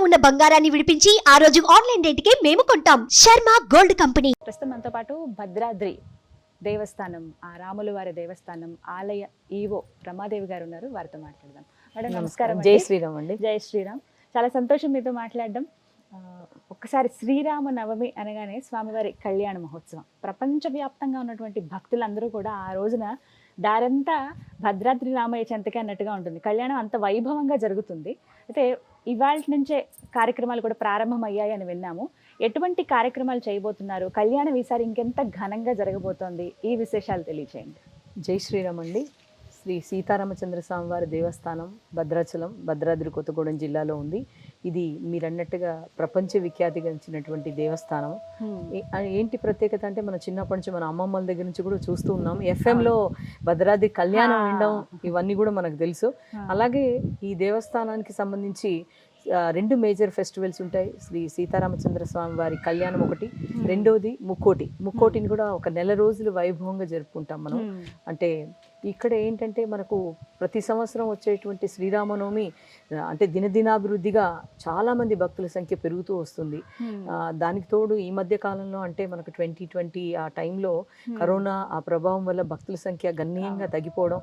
ఉన్న బంగారాన్ని విడిపించి ఆ రోజు ఆన్లైన్ రేటుకే మేము కొంటాం. Sharma gold company. ప్రస్తుతం మనతో పాటు భద్రాద్రి దేవస్థానం, ఆ రాముల వారి దేవస్థానం ఆలయ ఈవో రమాదేవి గారు ఉన్నారు. వారితో మాట్లాడదాం. మేడం నమస్కారం. జై శ్రీరామ్ అండి. జై శ్రీరామ్. చాలా సంతోషం మీతో మాట్లాడడం. ఒక్కసారి శ్రీరామ నవమి అనగానే స్వామివారి కళ్యాణ మహోత్సవం, ప్రపంచవ్యాప్తంగా ఉన్నటువంటి భక్తులందరూ కూడా ఆ రోజున దారంతా భద్రాద్రి రామయ్య చెంతకే అన్నట్టుగా ఉంటుంది. కళ్యాణం అంత వైభవంగా జరుగుతుంది. అయితే ఇవాళ నుంచే కార్యక్రమాలు కూడా ప్రారంభమయ్యాయి అని విన్నాము. ఎటువంటి కార్యక్రమాలు చేయబోతున్నారు? కళ్యాణం ఈసారి ఇంకెంత ఘనంగా జరగబోతోంది? ఈ విశేషాలు తెలియచేయండి. జై శ్రీరామ్ అండి. శ్రీ సీతారామచంద్ర స్వామివారి దేవస్థానం భద్రాచలం, భద్రాద్రి కొత్తగూడెం జిల్లాలో ఉంది. ఇది మీరు అన్నట్టుగా ప్రపంచ విఖ్యాతిగాంచినటువంటి దేవస్థానం. ఏంటి ప్రత్యేకత అంటే, మన చిన్నప్పటి నుంచి మన అమ్మమ్మల దగ్గర నుంచి కూడా చూస్తూ ఉన్నాం. ఎఫ్ఎంలో భద్రాద్రి కళ్యాణం వినడం ఇవన్నీ కూడా మనకు తెలుసు. అలాగే ఈ దేవస్థానానికి సంబంధించి రెండు మేజర్ ఫెస్టివల్స్ ఉంటాయి. శ్రీ సీతారామచంద్ర స్వామి వారి కళ్యాణం ఒకటి, రెండోది ముక్కోటిని కూడా ఒక నెల రోజులు వైభవంగా జరుపుకుంటాం మనం. అంటే ఇక్కడ ఏంటంటే మనకు ప్రతి సంవత్సరం వచ్చేటువంటి శ్రీరామనవమి అంటే దినదినాభివృద్ధిగా చాలామంది భక్తుల సంఖ్య పెరుగుతూ వస్తుంది. దానికి తోడు ఈ మధ్య కాలంలో అంటే మనకు 2020 ఆ టైంలో కరోనా ఆ ప్రభావం వల్ల భక్తుల సంఖ్య గణనీయంగా తగ్గిపోవడం,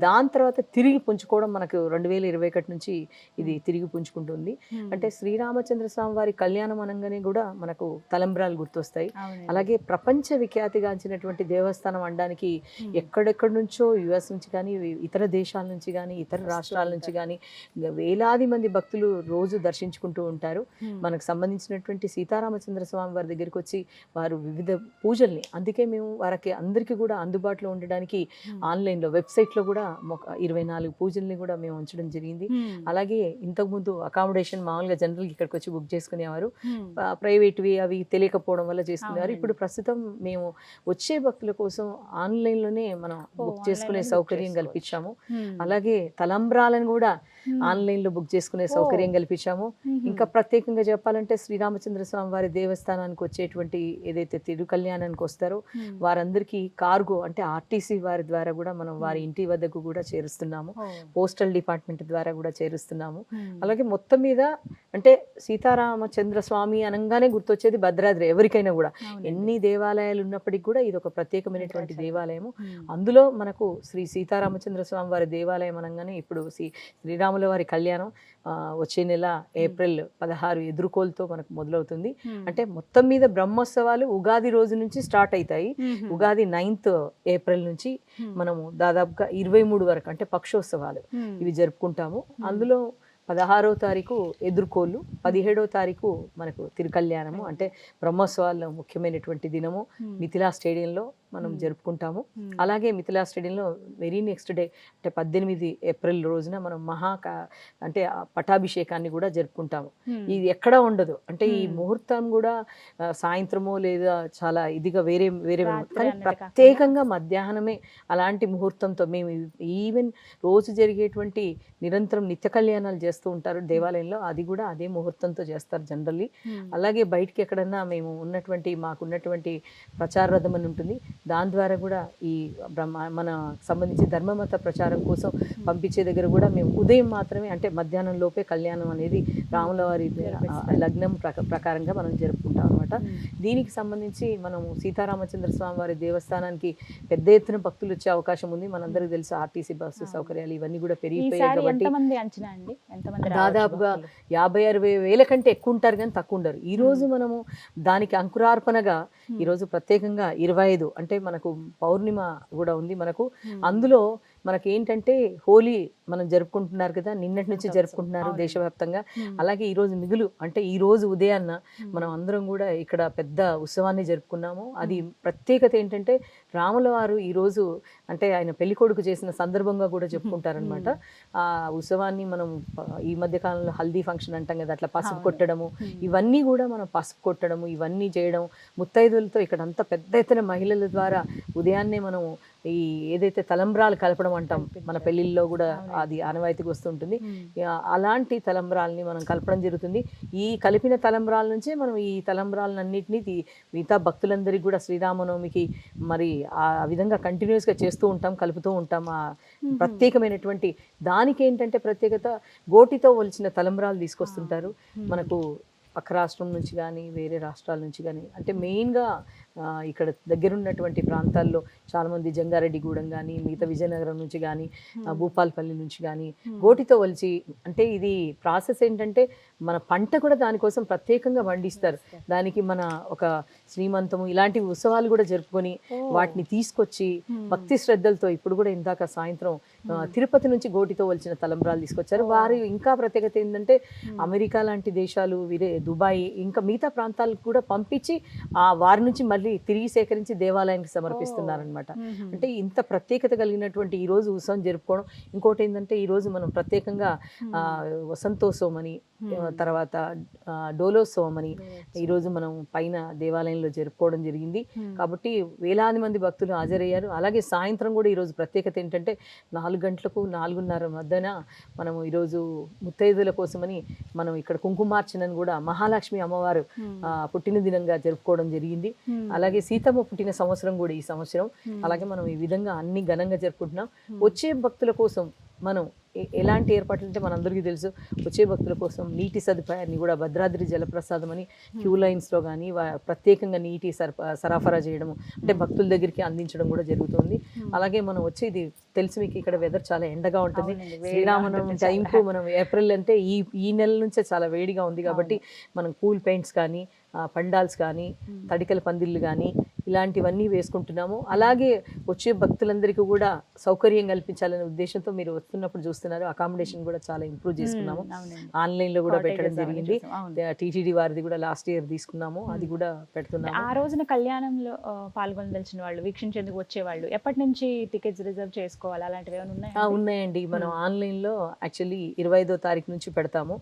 దాని తర్వాత తిరిగి పుంజుకోవడం మనకు 2021 నుంచి ఇది తిరిగి పుంజుకుంటుంది. అంటే శ్రీరామచంద్ర స్వామి వారి కళ్యాణం అనగానే కూడా మనకు తలంబ్రాలు గుర్తొస్తాయి. అలాగే ప్రపంచ విఖ్యాతిగాంచినటువంటి దేవస్థానం అనడానికి ఎక్కడెక్కడి నుంచో యుఎస్ నుంచి కానీ, ఇతర దేశాల నుంచి కానీ, ఇతర రాష్ట్రాల నుంచి కానీ వేలాది మంది భక్తులు రోజు దర్శించుకుంటూ ఉంటారు. మనకు సంబంధించినటువంటి సీతారామచంద్ర స్వామి వారి దగ్గరికి వచ్చి వారు వివిధ పూజల్ని, అందుకే మేము వారికి అందరికీ కూడా అందుబాటులో ఉండడానికి ఆన్లైన్లో వెబ్సైట్లో కూడా 24 పూజల్ని కూడా మేము ఉంచడం జరిగింది. అలాగే ఇంతకుముందు అకామిడేషన్ మామూలుగా జనరల్ ఇక్కడికి వచ్చి బుక్ చేసుకునేవారు, ప్రైవేట్వి అవి తెలియకపోవడం వల్ల చేసుకునేవారు. ఇప్పుడు ప్రస్తుతం మేము వచ్చే భక్తుల కోసం ఆన్లైన్లోనే మనం బుక్ చేసుకునే సౌకర్యం కల్పించాము. అలాగే తలంబ్రాలను కూడా ఆన్లైన్లో బుక్ చేసుకునే సౌకర్యం కల్పించాము. ఇంకా ప్రత్యేకంగా చెప్పాలంటే శ్రీరామచంద్ర స్వామి వారి దేవస్థానానికి వచ్చేటువంటి ఏదైతే తిరు కళ్యాణానికి వస్తారో వారందరికీ కార్గో అంటే ఆర్టీసీ వారి ద్వారా కూడా మనం వారి ఇంటి వద్దకు కూడా చేరుస్తున్నాము. పోస్టల్ డిపార్ట్మెంట్ ద్వారా కూడా చేరుస్తున్నాము. అలాగే మొత్తం మీద అంటే సీతారామచంద్ర స్వామి అనగానే గుర్తొచ్చేది భద్రాద్రి. ఎవరికైనా కూడా ఎన్ని దేవాలయాలు ఉన్నప్పటికీ కూడా ఇది ఒక ప్రత్యేకమైనటువంటి దేవాలయము. అందులో మనకు శ్రీ సీతారామచంద్ర స్వామి వారి దేవాలయం అనగానే ఇప్పుడు శ్రీరాముల వారి కళ్యాణం వచ్చే నెల ఏప్రిల్ 16 ఎదుర్కోలతో మనకు మొదలవుతుంది. అంటే మొత్తం మీద బ్రహ్మోత్సవాలు ఉగాది రోజు నుంచి స్టార్ట్ అవుతాయి. ఉగాది 9th ఏప్రిల్ నుంచి మనము దాదాపుగా 23 వరకు అంటే పక్షోత్సవాలు ఇవి జరుపుకుంటాము. అందులో 16వ తారీఖు ఎదుర్కోళ్ళు, 17వ తారీఖు మనకు తిరుకళ్యాణము అంటే బ్రహ్మోత్సవాల్లో ముఖ్యమైనటువంటి దినము మిథిలా స్టేడియంలో మనం జరుపుకుంటాము. అలాగే మిథిలా స్టేడియంలో వెరీ నెక్స్ట్ డే అంటే 18 ఏప్రిల్ రోజున మనం అంటే పటాభిషేకాన్ని కూడా జరుపుకుంటాము. ఇది ఎక్కడా ఉండదు. అంటే ఈ ముహూర్తం కూడా సాయంత్రమో లేదా చాలా ఇదిగా వేరే వేరే కానీ ప్రత్యేకంగా మధ్యాహ్నమే అలాంటి ముహూర్తంతో మేము ఈవెన్ రోజు జరిగేటువంటి నిరంతరం నిత్య కళ్యాణాలు చేస్తూ ఉంటారు దేవాలయంలో, అది కూడా అదే ముహూర్తంతో చేస్తారు జనరల్లీ. అలాగే బయటికి ఎక్కడన్నా మేము మాకున్నటువంటి ప్రచార రథం అని ఉంటుంది, దాని ద్వారా కూడా ఈ మన సంబంధించి ధర్మమత ప్రచారం కోసం పంపించే దగ్గర కూడా మేము ఉదయం మాత్రమే అంటే మధ్యాహ్నం లోపే కళ్యాణం అనేది రాముల వారి లగ్నం ప్రకారంగా మనం జరుపుకుంటాం అనమాట. దీనికి సంబంధించి మనము సీతారామచంద్ర స్వామి వారి దేవస్థానానికి పెద్ద ఎత్తున భక్తులు వచ్చే అవకాశం ఉంది. మనందరికీ తెలుసు ఆర్టీసీ బస్సు సౌకర్యాలు ఇవన్నీ కూడా పెరిగిపోయాయి కాబట్టి దాదాపుగా 50-60 వేల కంటే ఎక్కువ ఉంటారు కానీ తక్కువ ఉండరు. ఈ రోజు మనము దానికి అంకురార్పణగా ఈరోజు ప్రత్యేకంగా 25 అంటే మనకు పౌర్ణిమ కూడా ఉంది మనకు. అందులో మనకి ఏంటంటే హోలీ మనం జరుపుకుంటున్నారు కదా, నిన్నటి నుంచి జరుపుకుంటున్నారు దేశవ్యాప్తంగా. అలాగే ఈరోజు మిగులు అంటే ఈ రోజు ఉదయాన్న మనం అందరం కూడా ఇక్కడ పెద్ద ఉత్సవాన్ని జరుపుకున్నాము. అది ప్రత్యేకత ఏంటంటే రాముల వారు ఈరోజు అంటే ఆయన పెళ్లి కొడుకు చేసిన సందర్భంగా కూడా చెప్పుకుంటారనమాట. ఆ ఉత్సవాన్ని మనం ఈ మధ్య కాలంలో హల్దీ ఫంక్షన్ అంటాం కదా, అట్లా పసుపు కొట్టడము ఇవన్నీ కూడా మనం పసుపు కొట్టడము ఇవన్నీ చేయడం ముత్తైదులతో ఇక్కడ అంతా పెద్ద ఎత్తున మహిళల ద్వారా ఉదయాన్నే మనము ఈ ఏదైతే తలంబ్రాలు కలపడం అంటాం మన పెళ్లిల్లో కూడా అది ఆనవాయితీకి వస్తుంటుంది. అలాంటి తలంబ్రాలని మనం కలపడం జరుగుతుంది. ఈ కలిపిన తలంబ్రాల నుంచే మనం ఈ తలంబ్రాలన్నింటినీ మిగతా భక్తులందరికీ కూడా శ్రీరామనవమికి మరి ఆ విధంగా కంటిన్యూస్గా చేస్తూ ఉంటాం, కలుపుతూ ఉంటాం. ఆ ప్రత్యేకమైనటువంటి దానికి ఏంటంటే ప్రత్యేకత, గోటితో ఒలిచిన తలంబ్రాలు తీసుకొస్తుంటారు మనకు పక్క రాష్ట్రం నుంచి కానీ వేరే రాష్ట్రాల నుంచి కానీ. అంటే మెయిన్గా ఇక్కడ దగ్గరున్నటువంటి ప్రాంతాల్లో చాలామంది జంగారెడ్డిగూడెం కానీ మిగతా విజయనగరం నుంచి కానీ భూపాలపల్లి నుంచి కానీ గోటితో ఒలిచి, అంటే ఇది ప్రాసెస్ ఏంటంటే మన పంట కూడా దానికోసం ప్రత్యేకంగా పండిస్తారు. దానికి మన ఒక శ్రీమంతము ఇలాంటి ఉత్సవాలు కూడా జరుపుకొని వాటిని తీసుకొచ్చి భక్తి శ్రద్ధలతో, ఇప్పుడు కూడా ఇందాక సాయంత్రం తిరుపతి నుంచి గోటితో ఒలిచిన తలంబ్రాలు తీసుకొచ్చారు. వారు ఇంకా ప్రత్యేకత ఏంటంటే అమెరికా లాంటి దేశాలు, దుబాయ్ ఇంకా మిగతా ప్రాంతాలకు కూడా పంపించి ఆ వారి నుంచి మళ్ళీ తిరిగి సేకరించి దేవాలయానికి సమర్పిస్తున్నారనమాట. అంటే ఇంత ప్రత్యేకత కలిగినటువంటి ఈ రోజు ఉత్సవం జరుపుకోవడం. ఇంకోటి ఏంటంటే ఈ రోజు మనం ప్రత్యేకంగా వసంతోత్సవం అని, తర్వాత డోలోత్సవం అని ఈరోజు మనం పైన దేవాలయంలో జరుపుకోవడం జరిగింది. కాబట్టి వేలాది మంది భక్తులు హాజరయ్యారు. అలాగే సాయంత్రం కూడా ఈరోజు ప్రత్యేకత ఏంటంటే 4 గంటలకు 4:30 మధ్యన మనము ఈరోజు ముత్తైదుల కోసమని మనం ఇక్కడ కుంకుమార్చనని కూడా మహాలక్ష్మి అమ్మవారు పుట్టిన దినంగా జరుపుకోవడం జరిగింది. అలాగే సీతమ్మ పుట్టిన సంవత్సరం కూడా ఈ సంవత్సరం. అలాగే మనం ఈ విధంగా అన్ని ఘనంగా జరుపుకుంటున్నాం. వచ్చే భక్తుల కోసం మనం ఎలాంటి ఏర్పాట్లు అంటే మనందరికీ తెలుసు, వచ్చే భక్తుల కోసం నీటి సదుపాయాన్ని కూడా భద్రాద్రి జలప్రసాదం అని క్యూ లైన్స్లో కానీ ప్రత్యేకంగా నీటి సరఫరా చేయడం, అంటే భక్తుల దగ్గరికి అందించడం కూడా జరుగుతుంది. అలాగే మనం వచ్చేది తెలుసు మీకు, ఇక్కడ వెదర్ చాలా ఎండగా ఉంటుంది. శ్రీరామనవమి టైంకు మనం ఏప్రిల్ అంటే ఈ నెల నుంచే చాలా వేడిగా ఉంది కాబట్టి మనం కూల్ పెయింట్స్ కానీ పండాల్స్ కానీ తడికల పందిళ్ళు కానీ ఇలాంటివన్నీ వేసుకుంటున్నాము. అలాగే వచ్చే భక్తులందరికీ కూడా సౌకర్యం కల్పించాలనే ఉద్దేశంతో మీరు వస్తున్నప్పుడు చూస్తున్నారు, అకామిడేషన్ కూడా చాలా ఇంప్రూవ్ చేసుకున్నాము. ఆన్లైన్లో కూడా పెట్టడం జరిగింది. టీటీడీ వారిది కూడా లాస్ట్ ఇయర్ తీసుకున్నాము, అది కూడా పెడుతున్నాము. ఆ రోజున కళ్యాణంలో పాల్గొనదలిచిన వాళ్ళు, వీక్షించేందుకు వచ్చేవాళ్ళు ఎప్పటి నుంచి టికెట్స్ రిజర్వ్ చేసుకోవాలి, అలాంటివి ఏమైనా ఉన్నాయా? ఉన్నాయండి. మనం ఆన్లైన్లో యాక్చువల్లీ 25వ తారీఖు నుంచి పెడతాము.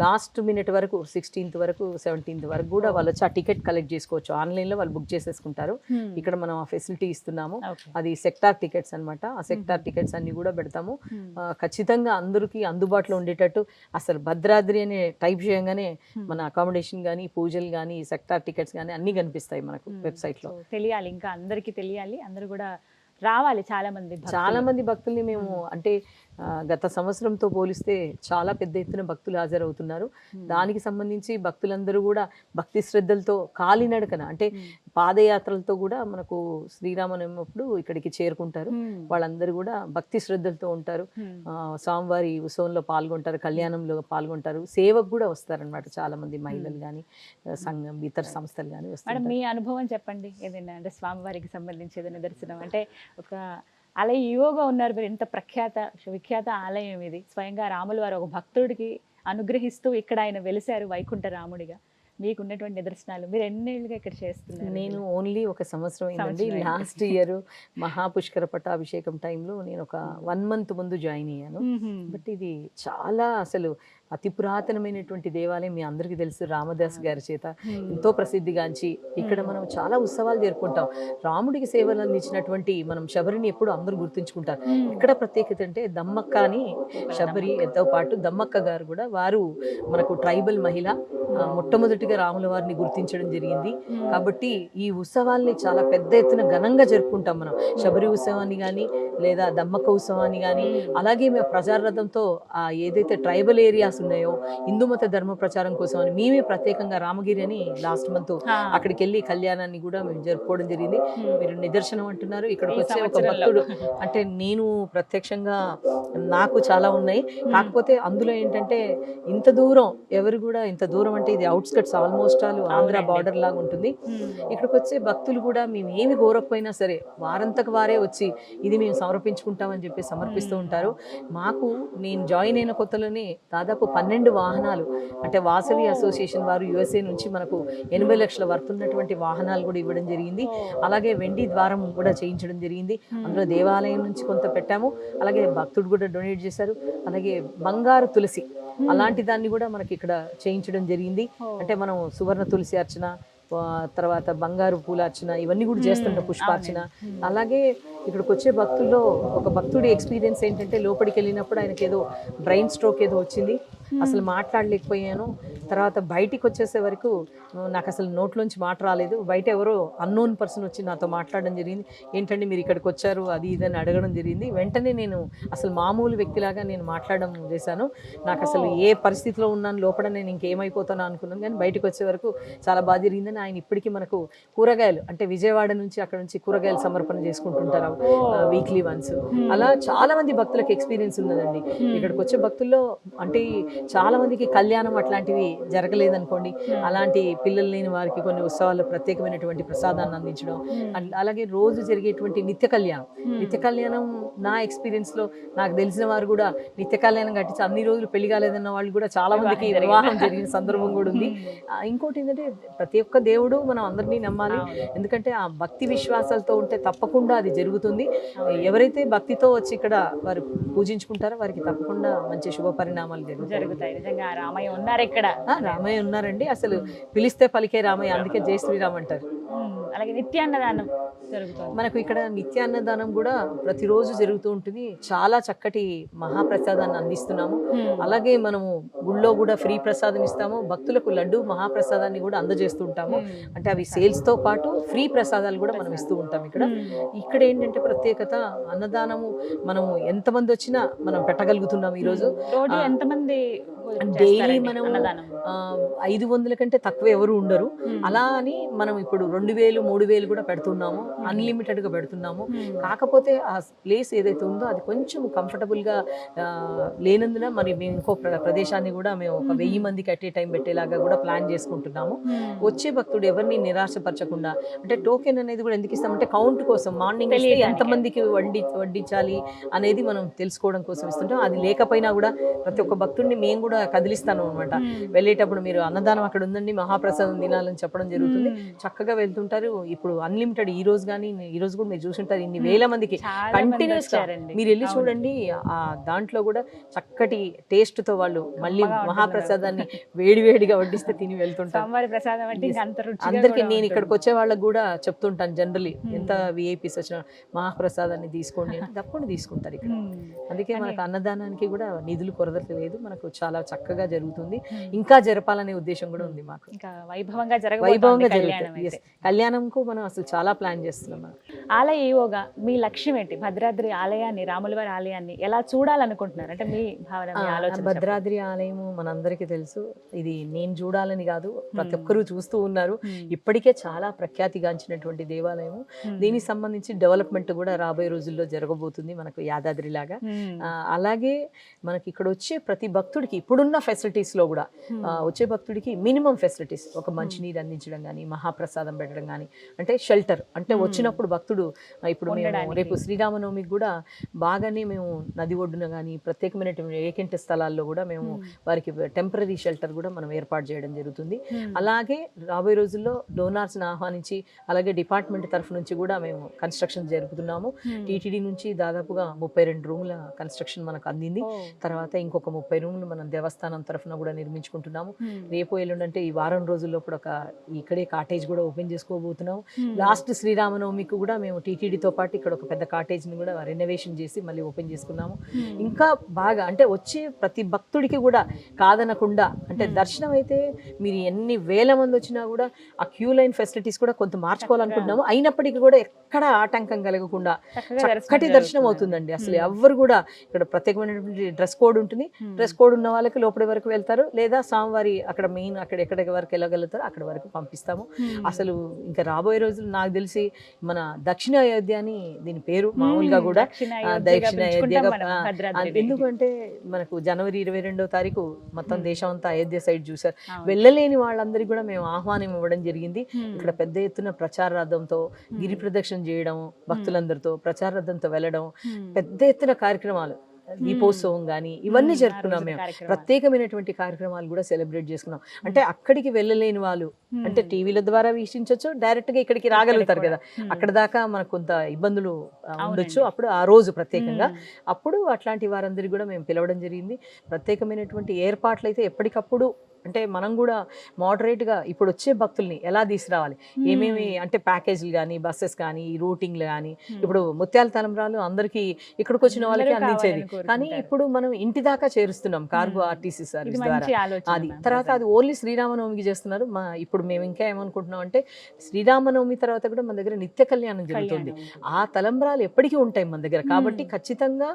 లాస్ట్ మినిట్ వరకు 16th వరకు 17th వరకు కూడా వాళ్ళు వచ్చి ఆ టికెట్ కలెక్ట్ చేసుకోవచ్చు. ఆన్లైన్లో వాళ్ళు బుక్ చేసేసుకుంటారు. ఇక్కడ మనం ఆ ఫెసిలిటీ ఇస్తున్నాము. అది సెక్టార్ టికెట్స్ అన్నమాట. ఆ సెక్టార్ టికెట్స్ అన్ని కూడా పెడతాము. ఖచ్చితంగా అందరికీ అందుబాటులో ఉండేటట్టు అసలు భద్రాద్రి అనే టైప్ చేయగానే మన అకామిడేషన్ కానీ పూజలు కానీ సెక్టార్ టికెట్స్ కానీ అన్ని కనిపిస్తాయి మనకు వెబ్సైట్లో. తెలియాలి, ఇంకా అందరికీ తెలియాలి, అందరూ కూడా రావాలి. చాలా మంది భక్తుల్ని మేము అంటే గత సంవత్సరంతో పోలిస్తే చాలా పెద్ద ఎత్తున భక్తులు హాజరవుతున్నారు. దానికి సంబంధించి భక్తులందరూ కూడా భక్తి శ్రద్ధలతో కాలినడకన, అంటే పాదయాత్రలతో కూడా మనకు శ్రీరామనవమి ఇక్కడికి చేరుకుంటారు. వాళ్ళందరూ కూడా భక్తి శ్రద్ధలతో ఉంటారు. స్వామివారి ఉత్సవంలో పాల్గొంటారు, కళ్యాణంలో పాల్గొంటారు, సేవకు కూడా వస్తారనమాట. చాలా మంది మహిళలు కానీ సంఘం ఇతర సంస్థలు కానీ వస్తారు. మీ అనుభవం చెప్పండి ఏదైనా, అంటే స్వామివారికి సంబంధించి ఏదైనా దర్శనం, అంటే ఒక ఆలయ యోగా ఉన్నారు మీరు, ఎంత విఖ్యాత ఆలయం ఇది. స్వయంగా రాములు వారు ఒక భక్తుడికి అనుగ్రహిస్తూ ఇక్కడ ఆయన వెలిశారు వైకుంఠ రాముడిగా. మీకు ఉన్నటువంటి నిదర్శనాలు, మీరు ఎన్నేళ్ళుగా ఇక్కడ చేస్తున్నారు? నేను ఓన్లీ 1 సంవత్సరం అయిందండి. లాస్ట్ ఇయర్ మహాపుష్కర పట్టాభిషేకం టైంలో నేను ఒక 1 month ముందు జాయిన్ అయ్యాను. బట్ ఇది చాలా అసలు అతి పురాతనమైనటువంటి దేవాలయం. మీ అందరికీ తెలుసు, రామదాస్ గారి చేత ఎంతో ప్రసిద్ధిగాంచి ఇక్కడ మనం చాలా ఉత్సవాలు జరుపుకుంటాం. రాముడికి సేవలు అందించినటువంటి మనం శబరిని ఎప్పుడు అందరూ గుర్తుంచుకుంటారు. ఇక్కడ ప్రత్యేకత అంటే దమ్మక్క అని, శబరితో పాటు దమ్మక్క గారు కూడా, వారు మనకు ట్రైబల్ మహిళ, మొట్టమొదటిగా రాముల వారిని గుర్తించడం జరిగింది. కాబట్టి ఈ ఉత్సవాల్ని చాలా పెద్ద ఎత్తున ఘనంగా జరుపుకుంటాం మనం. శబరి ఉత్సవాన్ని కానీ లేదా దమ్మక్క ఉత్సవాన్ని కానీ, అలాగే మేము ప్రజారథంతో ఏదైతే ట్రైబల్ ఏరియాస్ ఉన్నాయో హిందూ మత ధర్మ ప్రచారం కోసం అని మేమే ప్రత్యేకంగా రామగిరి అని లాస్ట్ మంత్ అక్కడికి వెళ్ళి కళ్యాణాన్ని కూడా మేము జరుపుకోవడం జరిగింది. మీరు నిదర్శనం అంటున్నారు, ఇక్కడికి వచ్చే ఒక భక్తుడు అంటే నేను ప్రత్యక్షంగా నాకు చాలా ఉన్నాయి. కాకపోతే అందులో ఏంటంటే ఇంత దూరం ఎవరు కూడా, ఇంత దూరం అంటే ఇది outskirts, almost all Andhra border లాగా ఉంటుంది. ఇక్కడికి వచ్చే భక్తులు కూడా మేము ఏమి కోరకపోయినా సరే వారంతకు వారే వచ్చి ఇది మేము సమర్పించుకుంటామని చెప్పి సమర్పిస్తూ ఉంటారు. మాకు నేను జాయిన్ అయిన కొత్తలోనే దాదాపు 12 వాహనాలు, అంటే వాసవి అసోసియేషన్ వారు USA నుంచి మనకు 80 లక్షల వర్త్ ఉన్నటువంటి వాహనాలు కూడా ఇవ్వడం జరిగింది. అలాగే వెండి ద్వారం కూడా చేయించడం జరిగింది. అందులో దేవాలయం నుంచి కొంత పెట్టాము, అలాగే భక్తుడు కూడా డొనేట్ చేశారు. అలాగే బంగారు తులసి అలాంటి దాన్ని కూడా మనకి ఇక్కడ చేయించడం జరిగింది. అంటే మనం సువర్ణ తులసి అర్చన, తర్వాత బంగారు పూలార్చన ఇవన్నీ కూడా చేస్తుంటాం, పుష్పార్చన. అలాగే ఇక్కడికి వచ్చే భక్తుల్లో ఒక భక్తుడి ఎక్స్పీరియన్స్ ఏంటంటే లోపలికి వెళ్ళినప్పుడు ఆయనకి ఏదో బ్రెయిన్ స్ట్రోక్ ఏదో వచ్చింది, అసలు మాట్లాడలేకపోయాను. తర్వాత బయటికి వచ్చేసే వరకు నాకు అసలు నోట్లోంచి మాట రాలేదు. బయట ఎవరో అన్నోన్ పర్సన్ వచ్చి నాతో మాట్లాడడం జరిగింది, ఏంటంటే మీరు ఇక్కడికి వచ్చారు అది ఇదని అడగడం జరిగింది. వెంటనే నేను అసలు మామూలు వ్యక్తిలాగా నేను మాట్లాడడం చేశాను. నాకు అసలు ఏ పరిస్థితిలో ఉన్నాను, లోపల నేను ఇంకేమైపోతానో అనుకున్నాను. కానీ బయటకు వచ్చే వరకు చాలా బాగా జరిగిందని ఆయన ఇప్పటికీ మనకు కూరగాయలు అంటే విజయవాడ నుంచి అక్కడ నుంచి కూరగాయలు సమర్పణ చేసుకుంటుంటారు వీక్లీ వన్స్. అలా చాలా మంది భక్తులకు ఎక్స్పీరియన్స్ ఉన్నదండి. ఇక్కడికి వచ్చే భక్తుల్లో అంటే చాలా మందికి కళ్యాణం అట్లాంటివి జరగలేదనుకోండి, అలాంటి పిల్లలు లేని వారికి కొన్ని ఉత్సవాల్లో ప్రత్యేకమైనటువంటి ప్రసాదాన్ని అందించడం. అలాగే రోజు జరిగేటువంటి నిత్య కళ్యాణం నా ఎక్స్పీరియన్స్ లో నాకు తెలిసిన వారు కూడా నిత్య కళ్యాణం కట్టించి అన్ని రోజులు పెళ్లి కాలేదన్న వాళ్ళు కూడా చాలా మందికి వివాహం జరిగిన సందర్భం కూడా ఉంది. ఇంకోటి ఏంటంటే ప్రతి ఒక్క దేవుడు మనం అందరినీ నమ్మాలి, ఎందుకంటే ఆ భక్తి విశ్వాసాలతో ఉంటే తప్పకుండా అది జరుగుతుంది. ఎవరైతే భక్తితో వచ్చి ఇక్కడ వారు పూజించుకుంటారో వారికి తప్పకుండా మంచి శుభ పరిణామాలు జరుగుతాయి. నిజంగా రామయ్య ఉన్నారు ఇక్కడ, రామయ్య ఉన్నారండి. అసలు పిలిస్తే పలికే రామయ్య, అందుకే జై శ్రీరామ్ అంటారు. అలాగే నిత్యాన్నదానం జరుగుతుంది మనకు ఇక్కడ నిత్యాన్నదానం కూడా ప్రతిరోజు జరుగుతూ ఉంటుంది. చాలా చక్కటి మహాప్రసాదాన్ని అందిస్తున్నాము. అలాగే మనము గుళ్ళో కూడా ఫ్రీ ప్రసాదం ఇస్తాము, భక్తులకు లడ్డు మహాప్రసాదాన్ని కూడా అందజేస్తూ ఉంటాము. అంటే అవి సేల్స్ తో పాటు ఫ్రీ ప్రసాదాలు కూడా మనం ఇస్తూ ఉంటాం. ఇక్కడ ఏంటంటే ప్రత్యేకత అన్నదానము మనము ఎంతమంది వచ్చినా మనం పెట్టగలుగుతున్నాం. ఈరోజు ఎంతమంది డైలీ మనం 500 కంటే తక్కువ ఎవరు ఉండరు. అలా అని మనం ఇప్పుడు 2000, 3000 కూడా పెడుతున్నాము, అన్లిమిటెడ్ గా పెడుతున్నాము. కాకపోతే ఆ ప్లేస్ ఏదైతే ఉందో అది కొంచెం కంఫర్టబుల్ గా లేనందున మరి మేము ఇంకో ప్రదేశాన్ని కూడా మేము ఒక 1000 మందికి అట్ ఏ టైం పెట్టేలాగా కూడా ప్లాన్ చేసుకుంటున్నాము. వచ్చే భక్తుడు ఎవరిని నిరాశపరచకుండా, అంటే టోకెన్ అనేది కూడా ఎందుకు ఇస్తామంటే కౌంట్ కోసం, మార్నింగ్ ఎంత మందికి వడ్డించాలి అనేది మనం తెలుసుకోవడం కోసం ఇస్తుంటాం. అది లేకపోయినా కూడా ప్రతి ఒక్క భక్తుడిని మేము కూడా కదిలిస్తాను అనమాట. వెళ్ళేటప్పుడు మీరు అన్నదానం అక్కడ ఉందండి, మహాప్రసాదం తినాలని చెప్పడం జరుగుతుంది. చక్కగా వెళ్తుంటారు. ఇప్పుడు అన్లిమిటెడ్ ఈ రోజు కానీ ఈ రోజు కూడా మీరు చూసుంటారు, ఇన్ని వేల మందికి కంటిన్యూస్ గా మీరు వెళ్ళి చూడండి. ఆ దాంట్లో కూడా చక్కటి టేస్ట్ తో వాళ్ళు మళ్ళీ మహాప్రసాదాన్ని వేడివేడిగా వడ్డిస్తే తిని వెళ్తుంటారు. అందరికి నేను ఇక్కడికి వచ్చే వాళ్ళకి కూడా చెప్తుంటాను జనరలీ, ఎంత విఐపీస్ వచ్చిన మహాప్రసాదాన్ని తీసుకోండి అంటే తప్పకుండా తీసుకుంటారు ఇక్కడ. అందుకే మనకు అన్నదానానికి కూడా నిధులు కొరత లేదు, మనకు చాలా చక్కగా జరుగుతుంది. ఇంకా జరపాలనే ఉద్దేశం కూడా ఉంది మాకు. వైభవంగా జరుగుతుంది. కళ్యాణంకు మనం అసలు చాలా ప్లాన్ చేస్తున్నాం. ఆలయ ఈవోగా మీ లక్ష్యం ఏంటి? భద్రాద్రి ఆలయాన్ని, రాములవారి ఆలయాన్ని ఎలా చూడాలనుకుంటున్నారు? అంటే మీ భావన, మీ ఆలోచన. భద్రాద్రి ఆలయము మనందరికీ తెలుసు, ఇది నేను చూడాలని కాదు, ప్రతి ఒక్కరూ చూస్తూ ఉన్నారు. ఇప్పటికే చాలా ప్రఖ్యాతిగాంచినటువంటి దేవాలయము. దీనికి సంబంధించి డెవలప్మెంట్ కూడా రాబోయే రోజుల్లో జరగబోతుంది మనకు యాదాద్రి లాగా. అలాగే మనకి ఇక్కడ వచ్చే ప్రతి భక్తుడికి ఇప్పుడున్న ఫెసిలిటీస్ లో కూడా వచ్చే భక్తుడికి మినిమం ఫెసిలిటీస్, ఒక మంచినీరు అందించడం కానీ, మహాప్రసాదం పెట్టడం కానీ, అంటే షెల్టర్, అంటే వచ్చినప్పుడు భక్తుడు ఇప్పుడు మేము రేపు శ్రీరామనవమికి కూడా బాగానే మేము నది ఒడ్డున కానీ ప్రత్యేకమైనటువంటి ఏకెంట్ స్థలాల్లో కూడా మేము వారికి టెంపరీ షెల్టర్ కూడా మనం ఏర్పాటు చేయడం జరుగుతుంది. అలాగే రాబోయే రోజుల్లో డోనార్స్ ఆహ్వానించి, అలాగే డిపార్ట్మెంట్ తరఫు నుంచి కూడా మేము కన్స్ట్రక్షన్ జరుపుతున్నాము. టీటీడీ నుంచి దాదాపుగా 32 రూముల కన్స్ట్రక్షన్ మనకు అందింది. తర్వాత ఇంకొక 30 రూములు మనం దేవస్థానం తరఫున కూడా నిర్మించుకుంటున్నాము. రేపు ఎల్లుండంటే ఈ వారం రోజుల్లో కూడా ఇక్కడే కాటేజ్ కూడా ఓపెన్ చేసుకోబోతున్నాము. లాస్ట్ శ్రీరామనవమికి కూడా మేము టీటీడీతో పాటు ఇక్కడ ఒక పెద్ద కాటేజ్ ని కూడా రెనోవేషన్ చేసి మళ్ళీ ఓపెన్ చేసుకున్నాము. ఇంకా బాగా అంటే వచ్చే ప్రతి భక్తుడికి కూడా కాదనకుండా, అంటే దర్శనం అయితే మీరు ఎన్ని వేల మంది వచ్చినా కూడా ఆ క్యూ లైన్ ఫెసిలిటీస్ కూడా కొంత మార్చుకోవాలనుకుంటున్నాము. అయినప్పటికీ కూడా ఎక్కడ ఆటంకం కలగకుండా చక్కటి దర్శనం అవుతుందండి. అసలు ఎవ్వరు కూడా ఇక్కడ ప్రత్యేకమైనటువంటి డ్రెస్ కోడ్ ఉంటుంది. డ్రెస్ కోడ్ ఉన్న వాళ్ళకి లోపలి వరకు వెళ్తారు, లేదా స్వామివారి అక్కడ మెయిన్ అక్కడ ఎక్కడికి వరకు వెళ్ళగలుగుతారు అక్కడ వరకు పంపిస్తాము. అసలు ఇంకా రాబోయే రోజులు నాకు తెలిసి మన దక్షిణ అయోధ్య అని దీని పేరు మామూలుగా కూడా దక్షిణ అయోధ్యగా. ఎందుకంటే మనకు జనవరి 22వ తారీఖు మొత్తం దేశం అంతా అయోధ్య సైడ్ చూసారు. వెళ్ళలేని వాళ్ళందరికీ కూడా మేము ఆహ్వానం ఇవ్వడం జరిగింది. ఇక్కడ పెద్ద ఎత్తున ప్రచారార్థంతో గిరి ప్రదక్షిణ చేయడం, భక్తులందరితో ప్రచారార్థంతో వెళ్ళడం, పెద్ద ఎత్తున కార్యక్రమాలు, దీపోత్సవం కానీ ఇవన్నీ జరుపుకున్నాం. మేము ప్రత్యేకమైనటువంటి కార్యక్రమాలు కూడా సెలబ్రేట్ చేసుకున్నాం. అంటే అక్కడికి వెళ్ళలేని వాళ్ళు అంటే టీవీల ద్వారా వీక్షించవచ్చు, డైరెక్ట్ గా ఇక్కడికి రాగలుగుతారు కదా, అక్కడ దాకా మనకు కొంత ఇబ్బందులు ఉండొచ్చు. అప్పుడు ఆ రోజు ప్రత్యేకంగా అప్పుడు అట్లాంటి వారందరికీ కూడా మేము పిలవడం జరిగింది. ప్రత్యేకమైనటువంటి ఏర్పాట్లు అయితే ఎప్పటికప్పుడు అంటే మనం కూడా మోడరేట్గా ఇప్పుడు వచ్చే భక్తుల్ని ఎలా తీసుకురావాలి, ఏమేమి అంటే ప్యాకేజీలు కానీ బస్సెస్ కానీ రూటింగ్లు కానీ, ఇప్పుడు ముత్యాల తలంబ్రాలు అందరికీ ఇక్కడికి వచ్చిన వాళ్ళకి అందరూ అందించేది, కావాలని కోరుకుంటారు. కానీ ఇప్పుడు మనం ఇంటి దాకా చేరుస్తున్నాం కార్గో ఆర్టీసీ ఇది సర్వీస్ మంచి ద్వారా. ఆలోచన అది ma'am. తర్వాత అది ఓన్లీ శ్రీరామనవమికి చేస్తున్నారు. ఇప్పుడు మేము ఇంకా ఏమనుకుంటున్నాం అంటే శ్రీరామనవమి తర్వాత కూడా మన దగ్గర నిత్య కళ్యాణం జరుగుతుంది. ఆ తలంబ్రాలు ఎప్పటికీ ఉంటాయి మన దగ్గర, కాబట్టి ఖచ్చితంగా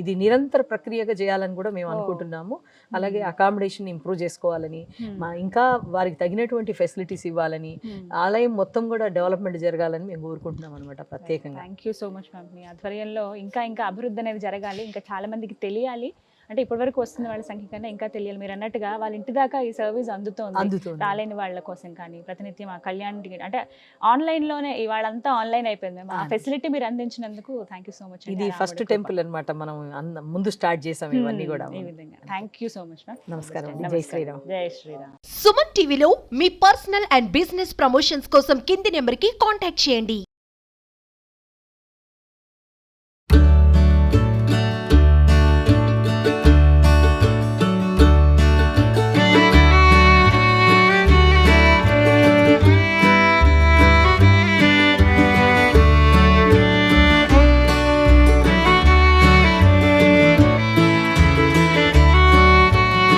ఇది నిరంతర ప్రక్రియగా చేయాలని కూడా మేము అనుకుంటున్నాము. అలాగే అకామిడేషన్ ఇంప్రూవ్ చేసుకోవాలని, ఇంకా వారికి తగినటువంటి ఫెసిలిటీస్ ఇవ్వాలని, ఆలయం మొత్తం కూడా డెవలప్మెంట్ జరగాలని మేము కోరుకుంటున్నాం అనమాట ప్రత్యేకంగా. Thank you so much ma'am. మీ ఆధ్వర్యంలో ఇంకా ఇంకా అభివృద్ధి అనేది జరగాలి, ఇంకా చాలా మందికి తెలియాలి. అంటే ఇప్పటివరకు వస్తున్న వాళ్ళ సంఖ్య కన్నా ఇంకా తెలియాలి. మీరు అన్నట్టుగా వాళ్ళ ఇంటి దాకా ఈ సర్వీస్ అందుతోంది. రాలేని వాళ్ళ కోసం కానీ ప్రతినిత్యం ఆ కళ్యాణ్ టికెట్ అంటే ఆన్లైన్ లోనే వాళ్ళంతా ఆన్లైన్ అయిపోయింది మ్యామ్. ఆ ఫెసిలిటీ మీరు అందించినందుకు థ్యాంక్ యూ సో మచ్. ఇది ఫస్ట్ టెంపుల్ అన్నమాట, మనం ముందు స్టార్ట్ చేసాం ఇవన్నీ కూడా. ఈ విధంగా thank you so much ma'am. నమస్కారం అండి. జై శ్రీరామ్. జై శ్రీరామ్. సుమన్ టీవీలో మీ పర్సనల్ అండ్ బిజినెస్ ప్రమోషన్స్ కోసం కింది నెంబర్కి కాంటాక్ట్ చేయండి.